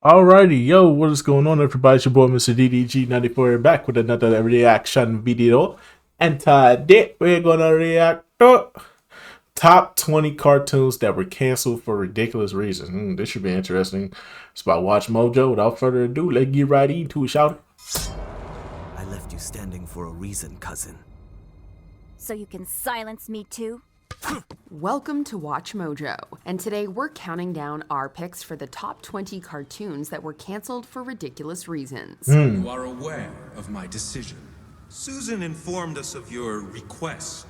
Alrighty, yo, what is going on, everybody? It's your boy, Mr. DDG94, back with another reaction video. And today, we're gonna react to top 20 cartoons that were canceled for ridiculous reasons. This should be interesting. It's about Watch Mojo. Without further ado, let's get right into it, shout. I left you standing for a reason, cousin. So you can silence me too? Welcome to Watch Mojo, and today we're counting down our picks for the top 20 cartoons that were canceled for ridiculous reasons. You are aware of my decision. Susan informed us of your request.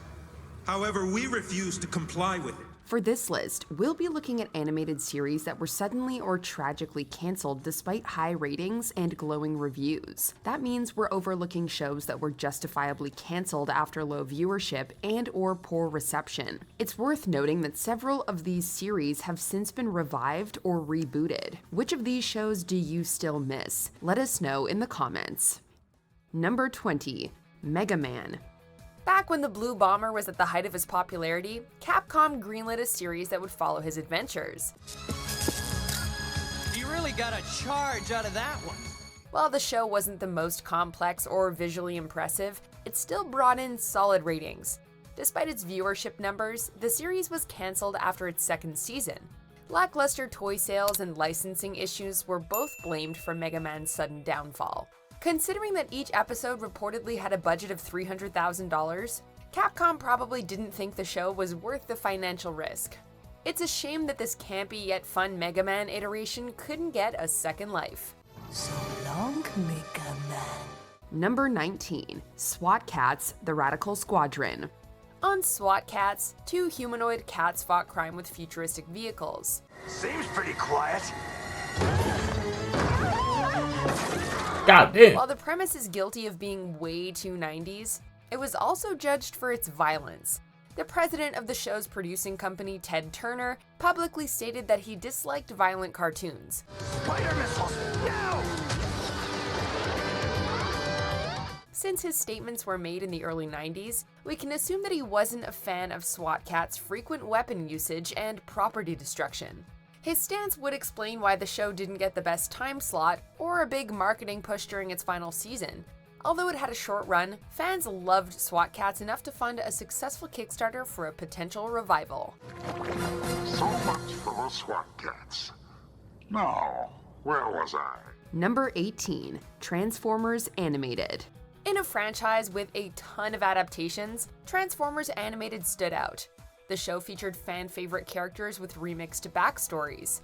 However, we refuse to comply with it. For this list, we'll be looking at animated series that were suddenly or tragically canceled despite high ratings and glowing reviews. That means we're overlooking shows that were justifiably canceled after low viewership and or poor reception. It's worth noting that several of these series have since been revived or rebooted. Which of these shows do you still miss? Let us know in the comments. Number 20, Mega Man. Back when the Blue Bomber was at the height of his popularity, Capcom greenlit a series that would follow his adventures. You really got a charge out of that one. While the show wasn't the most complex or visually impressive, it still brought in solid ratings. Despite its viewership numbers, the series was canceled after its second season. Lackluster toy sales and licensing issues were both blamed for Mega Man's sudden downfall. Considering that each episode reportedly had a budget of $300,000, Capcom probably didn't think the show was worth the financial risk. It's a shame that this campy yet fun Mega Man iteration couldn't get a second life. So long, Mega Man. Number 19, SWAT Kats, The Radical Squadron. On SWAT Kats, two humanoid cats fought crime with futuristic vehicles. Seems pretty quiet. God damn. While the premise is guilty of being way too 90s, it was also judged for its violence. The president of the show's producing company, Ted Turner, publicly stated that he disliked violent cartoons. Spider missiles, now! Since his statements were made in the early 90s, we can assume that he wasn't a fan of SWAT Kats' frequent weapon usage and property destruction. His stance would explain why the show didn't get the best time slot or a big marketing push during its final season. Although it had a short run, fans loved SWAT Kats enough to fund a successful Kickstarter for a potential revival. So much for those SWAT Kats. Now, where was I? Number 18, Transformers Animated. In a franchise with a ton of adaptations, Transformers Animated stood out. The show featured fan-favorite characters with remixed backstories.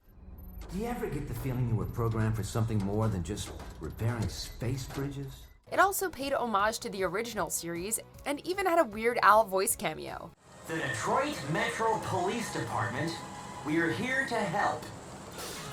Do you ever get the feeling you were programmed for something more than just repairing space bridges? It also paid homage to the original series and even had a Weird Al voice cameo. The Detroit Metro Police Department, we are here to help.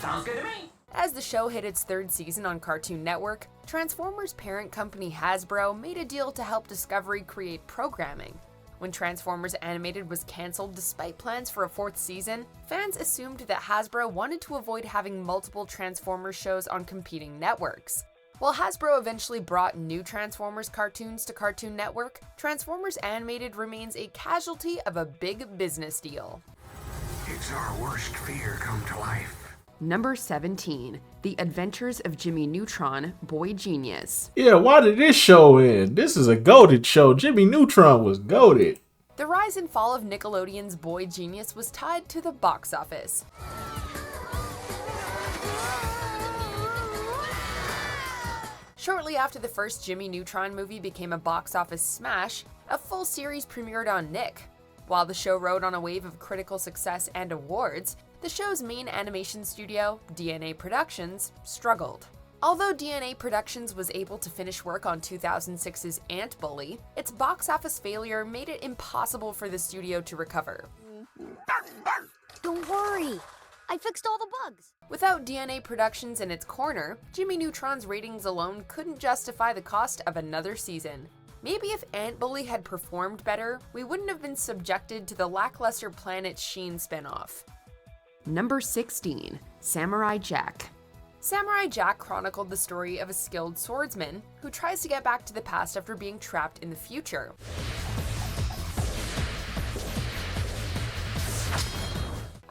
Sounds good to me. As the show hit its third season on Cartoon Network, Transformers' parent company Hasbro made a deal to help Discovery create programming. When Transformers Animated was canceled despite plans for a fourth season, fans assumed that Hasbro wanted to avoid having multiple Transformers shows on competing networks. While Hasbro eventually brought new Transformers cartoons to Cartoon Network, Transformers Animated remains a casualty of a big business deal. It's our worst fear come to life. Number 17, The Adventures of Jimmy Neutron, Boy Genius. Yeah, why did this show end? This is a goated show. Jimmy Neutron was goated. The rise and fall of Nickelodeon's Boy Genius was tied to the box office. Shortly after the first Jimmy Neutron movie became a box office smash, a full series premiered on Nick. While the show rode on a wave of critical success and awards, the show's main animation studio, DNA Productions, struggled. Although DNA Productions was able to finish work on 2006's Ant Bully, its box office failure made it impossible for the studio to recover. Don't worry, I fixed all the bugs. Without DNA Productions in its corner, Jimmy Neutron's ratings alone couldn't justify the cost of another season. Maybe if Ant Bully had performed better, we wouldn't have been subjected to the lackluster Planet Sheen spinoff. Number 16, Samurai Jack. Samurai Jack chronicled the story of a skilled swordsman who tries to get back to the past after being trapped in the future.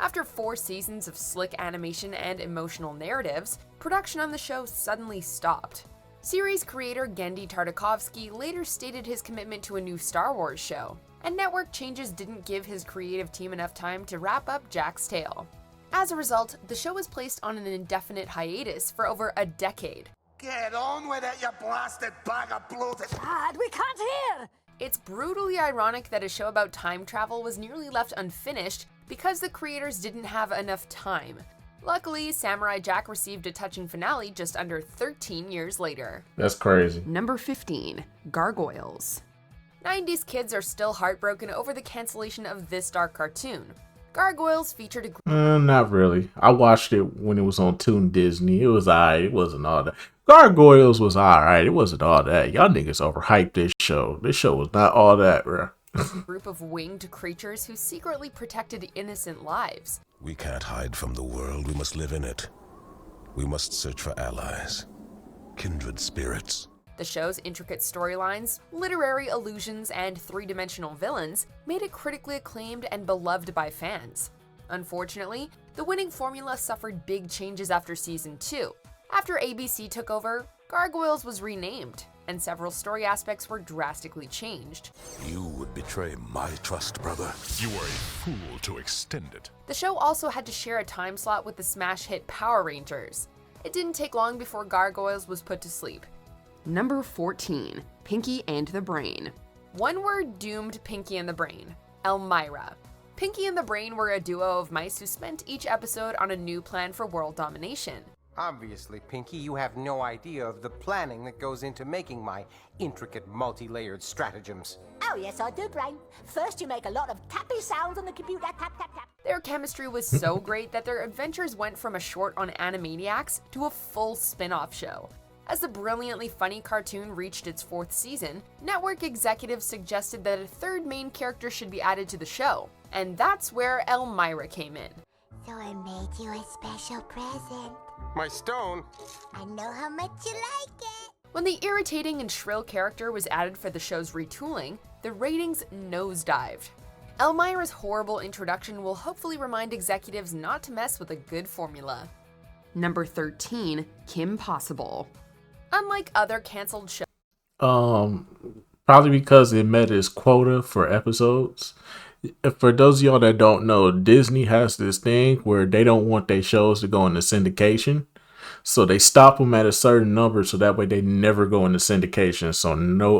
After 4 seasons of slick animation and emotional narratives, production on the show suddenly stopped. Series creator Genndy Tartakovsky later stated his commitment to a new Star Wars show, and network changes didn't give his creative team enough time to wrap up Jack's tale. As a result, the show was placed on an indefinite hiatus for over a decade. Get on with it, you blasted bag of bloated. Dad, we can't hear! It's brutally ironic that a show about time travel was nearly left unfinished because the creators didn't have enough time. Luckily, Samurai Jack received a touching finale just under 13 years later. That's crazy. Number 15, Gargoyles. 90s kids are still heartbroken over the cancellation of this dark cartoon. Gargoyles featured a Not really. I watched it when it was on Toon Disney. It was alright. It wasn't all that. Gargoyles was alright. It wasn't all that. Y'all niggas overhyped this show. This show was not all that, bro. group of winged creatures who secretly protected innocent lives. We can't hide from the world. We must live in it. We must search for allies, kindred spirits. The show's intricate storylines, literary allusions, and 3-dimensional villains made it critically acclaimed and beloved by fans. Unfortunately, the winning formula suffered big changes after season 2. After ABC took over, Gargoyles was renamed, and several story aspects were drastically changed. You would betray my trust, brother. You are a fool to extend it. The show also had to share a time slot with the smash hit Power Rangers. It didn't take long before Gargoyles was put to sleep. Number 14, Pinky and the Brain. One word doomed Pinky and the Brain: Elmyra. Pinky and the Brain were a duo of mice who spent each episode on a new plan for world domination. Obviously, Pinky, you have no idea of the planning that goes into making my intricate, multi-layered stratagems. Oh yes, I do, Brain. First you make a lot of tappy sounds on the computer, tap, tap, tap. Their chemistry was so great that their adventures went from a short on Animaniacs to a full spin-off show. As the brilliantly funny cartoon reached its 4th season, network executives suggested that a 3rd main character should be added to the show, and that's where Elmyra came in. So I made you a special present. My stone? I know how much you like it. When the irritating and shrill character was added for the show's retooling, the ratings nosedived. Elmyra's horrible introduction will hopefully remind executives not to mess with a good formula. Number 13, Kim Possible. Unlike other canceled shows, probably because it met its quota for episodes. For those of y'all that don't know, Disney has this thing where they don't want their shows to go into syndication. So they stop them at a certain number so that way they never go into syndication. So no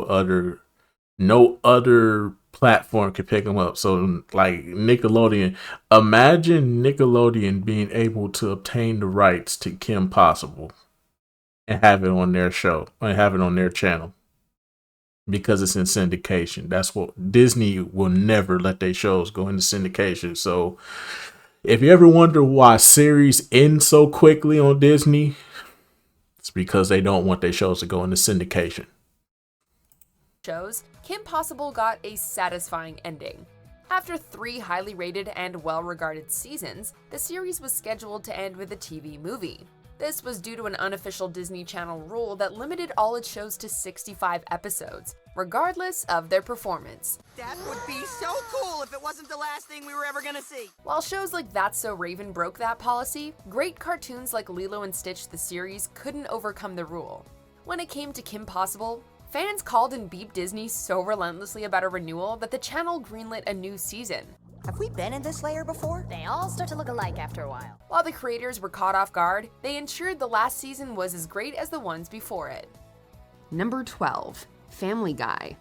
other platform can pick them up. So like Nickelodeon, imagine Nickelodeon being able to obtain the rights to Kim Possible and have it on their show and have it on their channel. Because it's in syndication. That's what Disney will never let their shows go into syndication. So if you ever wonder why series end so quickly on Disney, it's because they don't want their shows to go into syndication. Kim Possible got a satisfying ending. After 3 highly rated and well-regarded seasons, the series was scheduled to end with a TV movie. This was due to an unofficial Disney Channel rule that limited all its shows to 65 episodes, regardless of their performance. That would be so cool if it wasn't the last thing we were ever gonna see. While shows like That's So Raven broke that policy, great cartoons like Lilo and Stitch the series couldn't overcome the rule. When it came to Kim Possible, fans called and beeped Disney so relentlessly about a renewal that the channel greenlit a new season. Have we been in this layer before? They all start to look alike after a while. While the creators were caught off guard, they ensured the last season was as great as the ones before it. Number 12, Family Guy.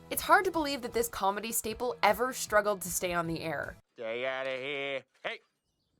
It's hard to believe that this comedy staple ever struggled to stay on the air. Stay out of here. Hey,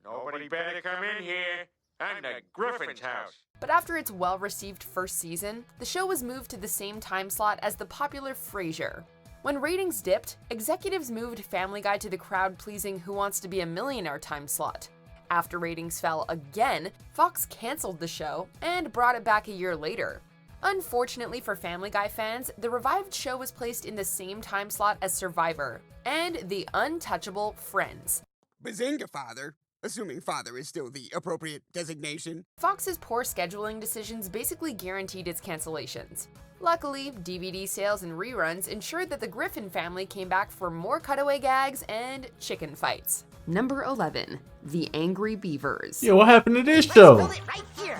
nobody better come in here. I'm the Griffin's house. But after its well-received first season, the show was moved to the same time slot as the popular Frasier. When ratings dipped, executives moved Family Guy to the crowd-pleasing Who Wants to Be a Millionaire time slot. After ratings fell again, Fox canceled the show and brought it back a year later. Unfortunately for Family Guy fans, the revived show was placed in the same time slot as Survivor and the untouchable Friends. Bazinga, Father. Assuming father is still the appropriate designation. Fox's poor scheduling decisions basically guaranteed its cancellations. Luckily, DVD sales and reruns ensured that the Griffin family came back for more cutaway gags and chicken fights. Number 11. The Angry Beavers. Yeah, what happened to this show? Right here.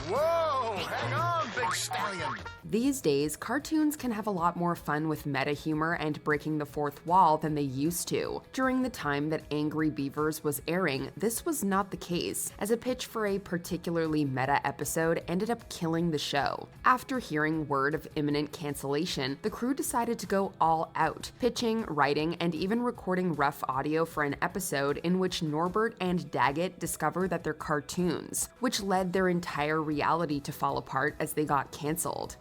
Whoa, hang on, big stallion. These days, cartoons can have a lot more fun with meta humor and breaking the fourth wall than they used to. During the time that Angry Beavers was airing, this was not the case, as a pitch for a particularly meta episode ended up killing the show. After hearing word of imminent cancellation, the crew decided to go all out, pitching, writing, and even recording rough audio for an episode in which Norbert and Daggett discover that they're cartoons, which led their entire reality to fall apart as they got canceled.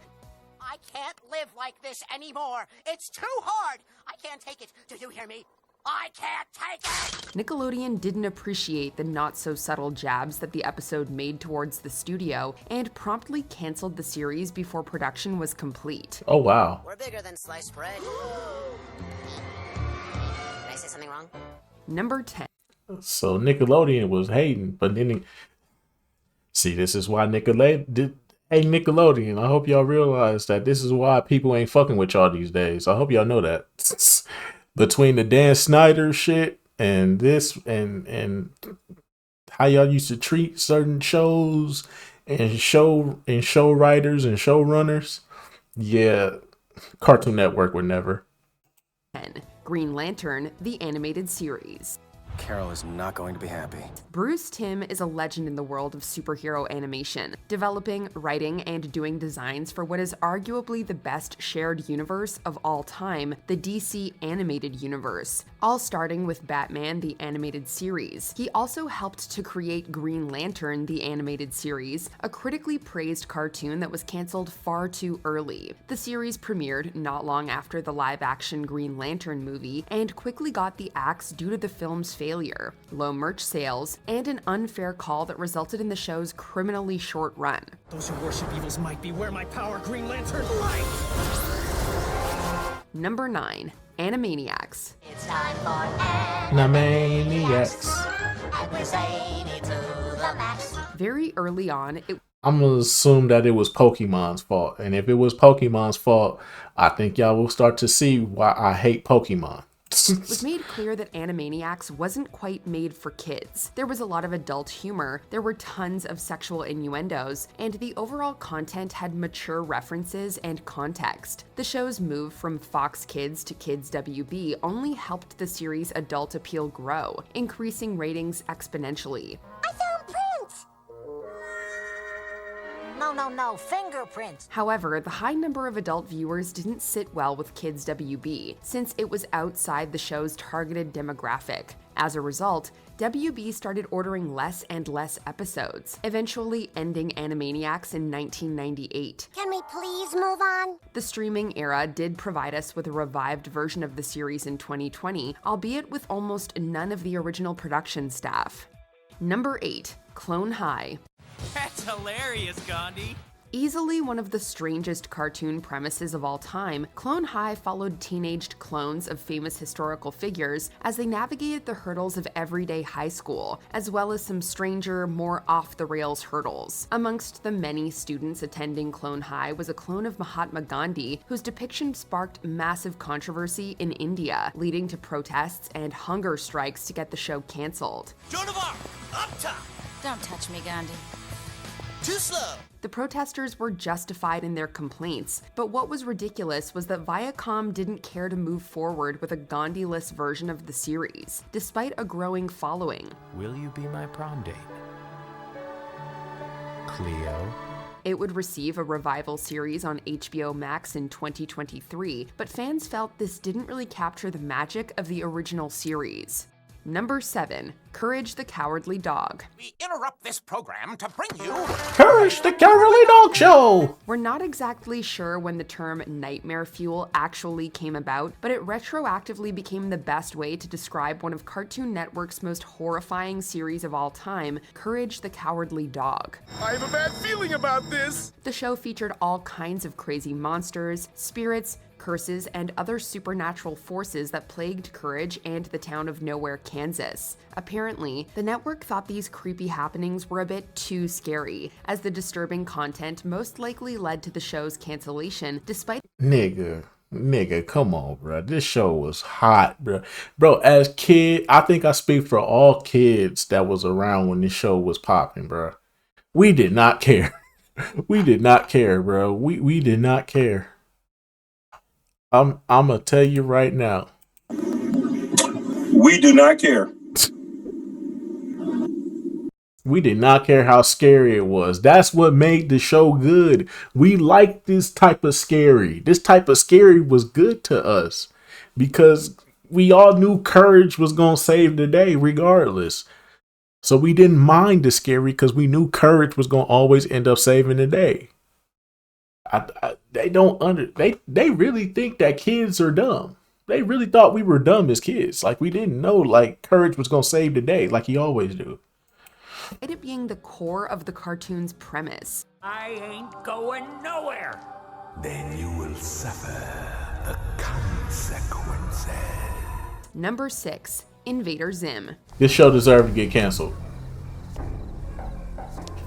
I can't live like this anymore. It's too hard. I can't take it. Do you hear me? I can't take it! Nickelodeon didn't appreciate the not-so-subtle jabs that the episode made towards the studio and promptly canceled the series before production was complete. Oh, wow. We're bigger than sliced bread. Did I say something wrong? Number 10. So Nickelodeon was hating, but then see, this is why Nickelodeon. Hey, Nickelodeon, I hope y'all realize that this is why people ain't fucking with y'all these days. I hope y'all know that. Between the Dan Snyder shit and this and how y'all used to treat certain shows and show writers and showrunners, yeah, Cartoon Network would never. 10. Green Lantern, the animated series. Carol is not going to be happy. Bruce Timm is a legend in the world of superhero animation, developing, writing, and doing designs for what is arguably the best shared universe of all time, the DC Animated Universe, all starting with Batman the Animated Series. He also helped to create Green Lantern the Animated Series, a critically praised cartoon that was canceled far too early. The series premiered not long after the live-action Green Lantern movie and quickly got the axe due to the film's failure, low merch sales, and an unfair call that resulted in the show's criminally short run. Those who worship evils might beware my power, Green Lantern light! Number 9. Animaniacs. It's time for Animaniacs. And we're zany to the max. Very early on, I'm gonna assume that it was Pokemon's fault, and if it was Pokemon's fault, I think y'all will start to see why I hate Pokemon. It was made clear that Animaniacs wasn't quite made for kids. There was a lot of adult humor, there were tons of sexual innuendos, and the overall content had mature references and context. The show's move from Fox Kids to Kids WB only helped the series' adult appeal grow, increasing ratings exponentially. I found prints! No, fingerprints. However, the high number of adult viewers didn't sit well with Kids WB, since it was outside the show's targeted demographic. As a result, WB started ordering less and less episodes, eventually ending Animaniacs in 1998. Can we please move on? The streaming era did provide us with a revived version of the series in 2020, albeit with almost none of the original production staff. Number 8. Clone High. That's hilarious, Gandhi. Easily one of the strangest cartoon premises of all time, Clone High followed teenaged clones of famous historical figures as they navigated the hurdles of everyday high school, as well as some stranger, more off-the-rails hurdles. Amongst the many students attending Clone High was a clone of Mahatma Gandhi, whose depiction sparked massive controversy in India, leading to protests and hunger strikes to get the show cancelled. Jonavar, up top! Don't touch me, Gandhi. Too slow! The protesters were justified in their complaints, but what was ridiculous was that Viacom didn't care to move forward with a Gandhi-less version of the series, despite a growing following. Will you be my prom date? Cleo? It would receive a revival series on HBO Max in 2023, but fans felt this didn't really capture the magic of the original series. Number 7. Courage the Cowardly Dog. We interrupt this program to bring you Courage the Cowardly Dog Show! We're not exactly sure when the term nightmare fuel actually came about, but it retroactively became the best way to describe one of Cartoon Network's most horrifying series of all time, Courage the Cowardly Dog. I have a bad feeling about this! The show featured all kinds of crazy monsters, spirits, curses, and other supernatural forces that plagued Courage and the town of Nowhere, Kansas. Apparently, the network thought these creepy happenings were a bit too scary, as the disturbing content most likely led to the show's cancellation, despite— Nigga, come on, bro. This show was hot, bro. Bro, as kid, I think I speak for all kids that was around when this show was popping, bro. We did not care. We did not care, bro. We did not care. I'm gonna tell you right now. We do not care. We did not care how scary it was. That's what made the show good. We liked this type of scary. This type of scary was good to us because we all knew Courage was going to save the day regardless. So we didn't mind the scary because we knew Courage was going to always end up saving the day. They really think that kids are dumb. They really thought we were dumb as kids. Like we didn't know like Courage was going to save the day like he always do. it being the core of the cartoon's premise. I ain't going nowhere. Then you will suffer the consequences. Number 6, Invader Zim. This show deserved to get canceled.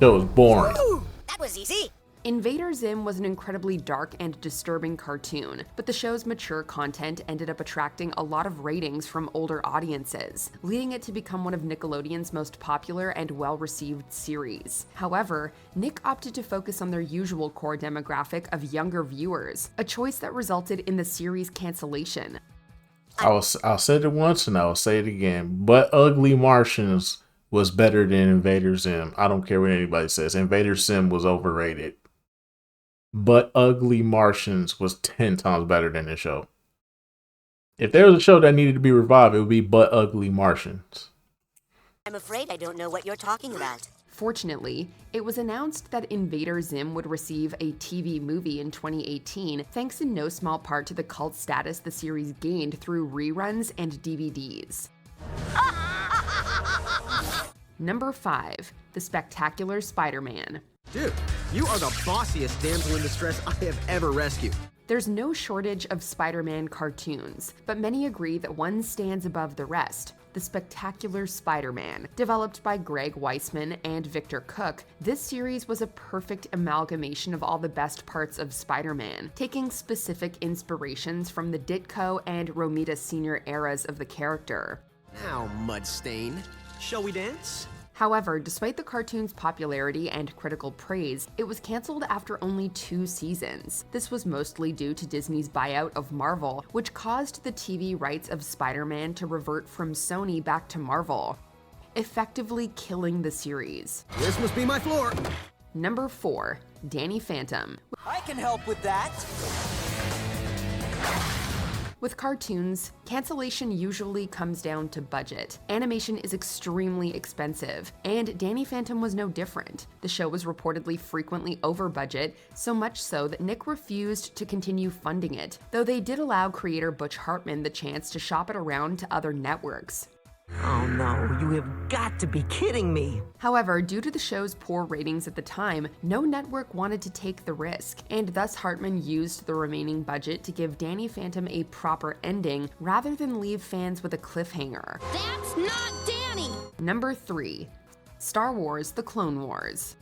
Show was boring. Ooh, that was easy. Invader Zim was an incredibly dark and disturbing cartoon, but the show's mature content ended up attracting a lot of ratings from older audiences, leading it to become one of Nickelodeon's most popular and well-received series. However, Nick opted to focus on their usual core demographic of younger viewers, a choice that resulted in the series cancellation. I'll say it once and I'll say it again, but Ugly Martians was better than Invader Zim. I don't care what anybody says. Invader Zim was overrated. But Ugly Martians was 10 times better than the show. If there was a show that needed to be revived, it would be But Ugly Martians. I'm afraid I don't know what you're talking about. Fortunately, it was announced that Invader Zim would receive a TV movie in 2018, thanks in no small part to the cult status the series gained through reruns and DVDs. Number 5, The Spectacular Spider-Man. Dude, you are the bossiest damsel in distress I have ever rescued. There's no shortage of Spider-Man cartoons, but many agree that one stands above the rest. The Spectacular Spider-Man. Developed by Greg Weisman and Victor Cook, this series was a perfect amalgamation of all the best parts of Spider-Man, taking specific inspirations from the Ditko and Romita Sr. eras of the character. Now, Mudstain, shall we dance? However, despite the cartoon's popularity and critical praise, it was canceled after only 2 seasons. This was mostly due to Disney's buyout of Marvel, which caused the TV rights of Spider-Man to revert from Sony back to Marvel, effectively killing the series. This must be my floor. Number 4, Danny Phantom. I can help with that. With cartoons, cancellation usually comes down to budget. Animation is extremely expensive, and Danny Phantom was no different. The show was reportedly frequently over budget, so much so that Nick refused to continue funding it, though they did allow creator Butch Hartman the chance to shop it around to other networks. Oh no, you have got to be kidding me. However, due to the show's poor ratings at the time, no network wanted to take the risk, and thus Hartman used the remaining budget to give Danny Phantom a proper ending rather than leave fans with a cliffhanger. That's not Danny! Number 3, Star Wars: The Clone Wars.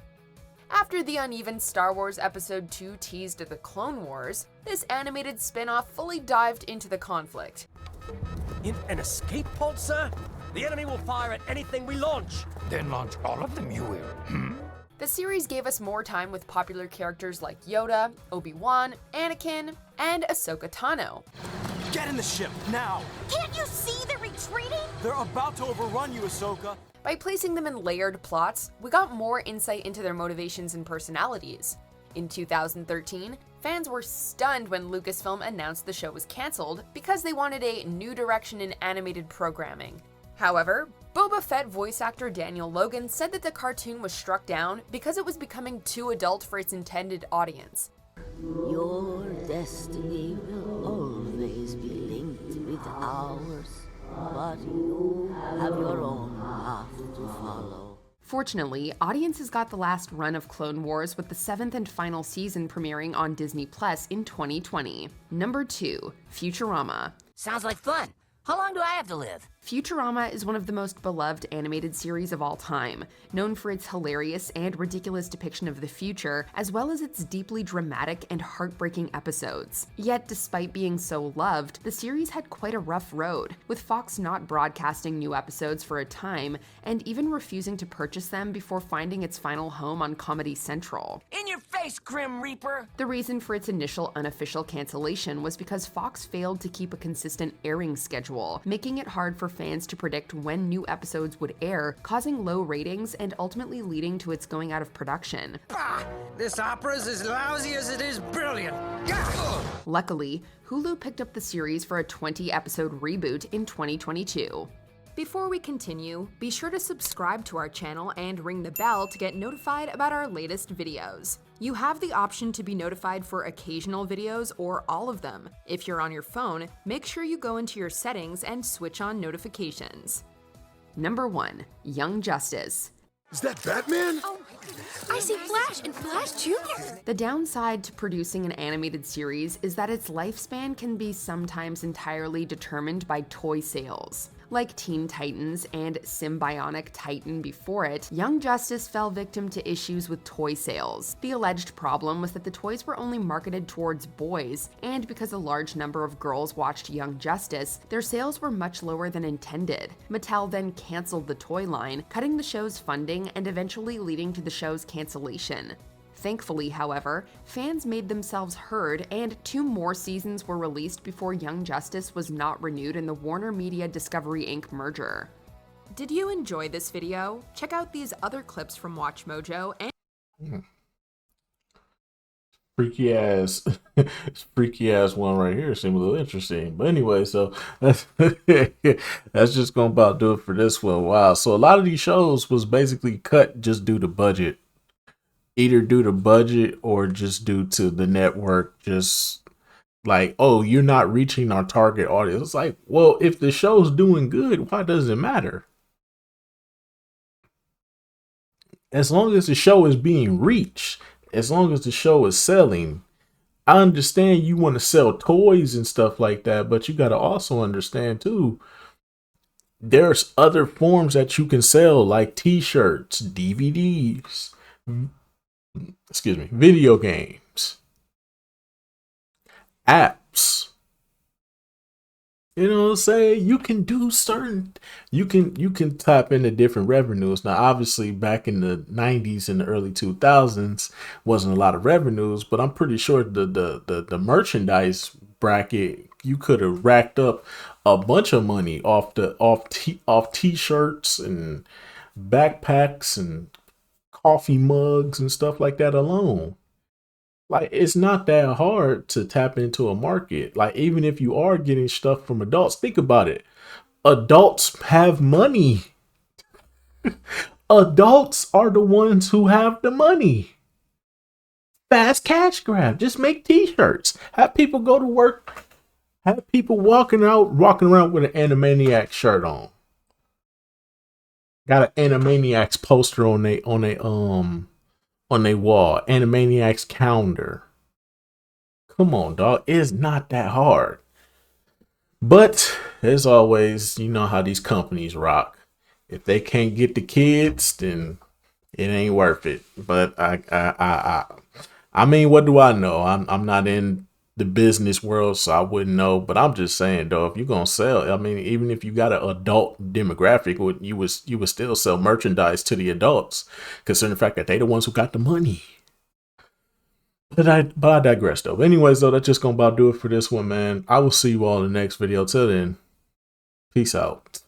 After the uneven Star Wars Episode 2 teased the Clone Wars, this animated spin-off fully dived into the conflict. In an escape pod, sir? The enemy will fire at anything we launch. Then launch all of them, you will. The series gave us more time with popular characters like Yoda, Obi-Wan, Anakin, and Ahsoka Tano. Get in the ship, now! Can't you see they're retreating? They're about to overrun you, Ahsoka. By placing them in layered plots, we got more insight into their motivations and personalities. In 2013, fans were stunned when Lucasfilm announced the show was cancelled because they wanted a new direction in animated programming. However, Boba Fett voice actor Daniel Logan said that the cartoon was struck down because it was becoming too adult for its intended audience. Your destiny will always be linked with ours, but you have your own path to follow. Fortunately, audiences got the last run of Clone Wars with the 7th and final season premiering on Disney Plus in 2020. Number 2, Futurama. Sounds like fun. How long do I have to live? Futurama is one of the most beloved animated series of all time, known for its hilarious and ridiculous depiction of the future, as well as its deeply dramatic and heartbreaking episodes. Yet, despite being so loved, the series had quite a rough road, with Fox not broadcasting new episodes for a time, and even refusing to purchase them before finding its final home on Comedy Central. In your face, Grim Reaper! The reason for its initial unofficial cancellation was because Fox failed to keep a consistent airing schedule, making it hard for fans to predict when new episodes would air, causing low ratings and ultimately leading to its going out of production. Bah! This opera's as lousy as it is brilliant. Gah! Luckily, Hulu picked up the series for a 20-episode reboot in 2022. Before we continue, be sure to subscribe to our channel and ring the bell to get notified about our latest videos. You have the option to be notified for occasional videos or all of them. If you're on your phone, make sure you go into your settings and switch on notifications. Number 1, Young Justice. Is that Batman? Oh my goodness. I see Flash and Flash Jr. The downside to producing an animated series is that its lifespan can be sometimes entirely determined by toy sales. Like Teen Titans and Symbionic Titan before it, Young Justice fell victim to issues with toy sales. The alleged problem was that the toys were only marketed towards boys, and because a large number of girls watched Young Justice, their sales were much lower than intended. Mattel then canceled the toy line, cutting the show's funding and eventually leading to the show's cancellation. Thankfully, however, fans made themselves heard, and 2 more seasons were released before Young Justice was not renewed in the Warner Media Discovery Inc. merger. Did you enjoy this video? Check out these other clips from WatchMojo and freaky ass one right here seemed a little interesting. But anyway, so that's just gonna about do it for this one. Wow. So a lot of these shows was basically cut just due to budget. Either due to budget or just due to the network just like, oh, you're not reaching our target audience. It's like, well, if the show's doing good, why does it matter? As long as the show is being reached, as long as the show is selling, I understand you want to sell toys and stuff like that, but you got to also understand too, there's other forms that you can sell, like t-shirts, DVDs, video games, apps. You know what I'm saying? You can do certain, you can tap into different revenues. Now, obviously back in the 90s and the early 2000s wasn't a lot of revenues, but I'm pretty sure the merchandise bracket, you could have racked up a bunch of money off t-shirts and backpacks and coffee mugs and stuff like that alone. Like, it's not that hard to tap into a market. Like, even if you are getting stuff from adults, think about it. Adults have money. Adults are the ones who have the money. Fast cash grab. Just make t-shirts. Have people go to work. Have people walking around with an Animaniacs shirt on. Got an Animaniacs poster on their wall. Animaniacs calendar. Come on, dog. It's not that hard. But as always, you know how these companies rock. If they can't get the kids, then it ain't worth it. But I mean, what do I know? I'm not in the business world, so I wouldn't know. But I'm just saying, though, if you're gonna sell, I mean, even if you got an adult demographic, you would still sell merchandise to the adults, considering the fact that they the ones who got the money. But I digress, though. Anyways, though, that's just gonna about do it for this one, man. I will see you all in the next video. Till then, peace out.